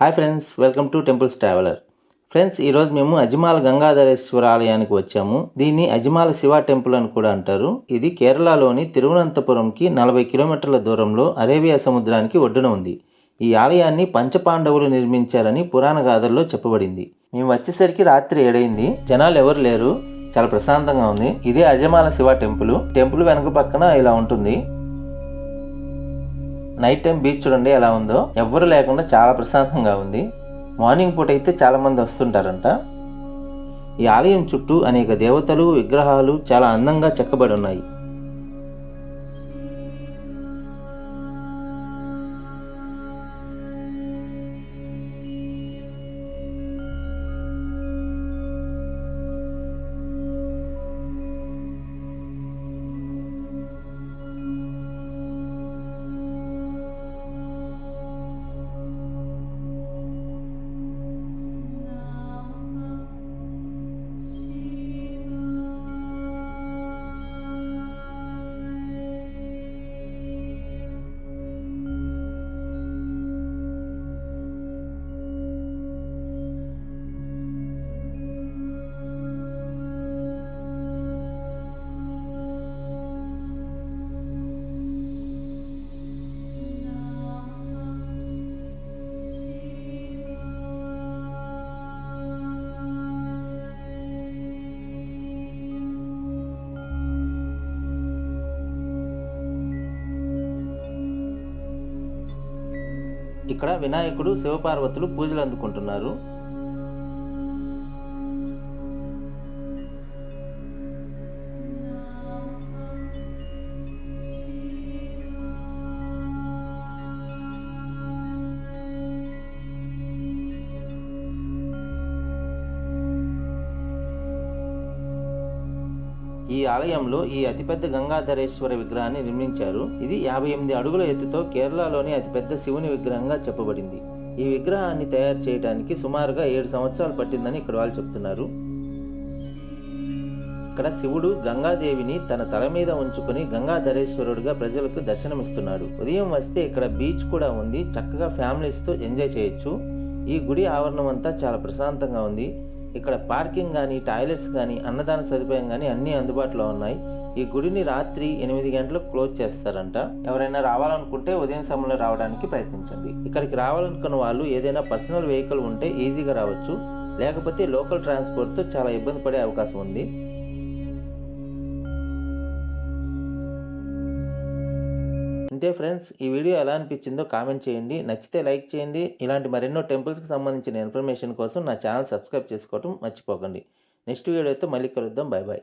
Hi friends, welcome to temples traveller. Friends, ఈరోజు మేము అజ్మాల్ గంగాధరేశ్వర ఆలయానికి వచ్చాము. దీన్ని అజ్మాల్ శివ టెంపుల్ అని కూడా అంటారు. ఇది కేరళలోని తిరువనంతపురంకి 40 కిలోమీటర్ల దూరంలో అరేబియా సముద్రానికి ఒడ్డున ఉంది. ఈ ఆలయాన్ని పంచపాండవులు నిర్మించారని పురాణ గాథల్లో చెప్పబడింది. మేము వచ్చేసరికి రాత్రి 7 అయింది. జనాలు ఎవరు లేరు, చాలా ప్రశాంతంగా ఉంది. ఇదే అజ్మాల్ శివ టెంపుల్. టెంపుల్ వెనక పక్కన ఇలా ఉంటుంది. నైట్ టైం బీచ్ చూడండి ఎలా ఉందో, ఎవ్వరు లేకుండా చాలా ప్రశాంతంగా ఉంది. మార్నింగ్ పూట అయితే చాలా మంది వస్తుంటారంట. ఈ ఆలయం చుట్టూ అనేక దేవతలు, విగ్రహాలు చాలా అందంగా చెక్కబడి ఉన్నాయి. ఇక్కడ వినాయకుడు, శివపార్వతులు పూజలు అందుకుంటున్నారు. ఈ ఆలయంలో ఈ అతిపెద్ద గంగాధరేశ్వర విగ్రహాన్ని నిర్మించారు. ఇది 58 అడుగుల ఎత్తుతో కేరళలోని అతిపెద్ద శివుని విగ్రహంగా చెప్పబడింది. ఈ విగ్రహాన్ని తయారు చేయడానికి సుమారుగా 7 సంవత్సరాలు పట్టిందని ఇక్కడ వాళ్ళు చెప్తున్నారు. ఇక్కడ శివుడు గంగాదేవిని తన తల మీద ఉంచుకొని గంగాధరేశ్వరుడుగా ప్రజలకు దర్శనమిస్తున్నాడు. ఉదయం వస్తే ఇక్కడ బీచ్ కూడా ఉంది. చక్కగా ఫ్యామిలీస్తో ఎంజాయ్ చేయొచ్చు. ఈ గుడి ఆవరణం అంతా చాలా ప్రశాంతంగా ఉంది. ఇక్కడ పార్కింగ్ కానీ, టాయిలెట్స్ కానీ, అన్నదాన సదుపాయం కానీ అన్నీ అందుబాటులో ఉన్నాయి. ఈ గుడిని రాత్రి 8 గంటలకు క్లోజ్ చేస్తారంట. ఎవరైనా రావాలనుకుంటే ఉదయం సమయంలో రావడానికి ప్రయత్నించండి. ఇక్కడికి రావాలనుకున్న వాళ్ళు ఏదైనా పర్సనల్ వెహికల్ ఉంటే ఈజీగా రావచ్చు. లేకపోతే లోకల్ ట్రాన్స్పోర్ట్తో చాలా ఇబ్బంది పడే అవకాశం ఉంది. అంతే ఫ్రెండ్స్, ఈ వీడియో ఎలా అనిపించిందో కామెంట్ చేయండి. నచ్చితే లైక్ చేయండి. ఇలాంటి మరెన్నో టెంపుల్స్కి సంబంధించిన ఇన్ఫర్మేషన్ కోసం నా ఛానల్ సబ్స్క్రైబ్ చేసుకోవడం మర్చిపోకండి. నెక్స్ట్ వీడియోతో మళ్ళీ కలుద్దాం. Bye bye.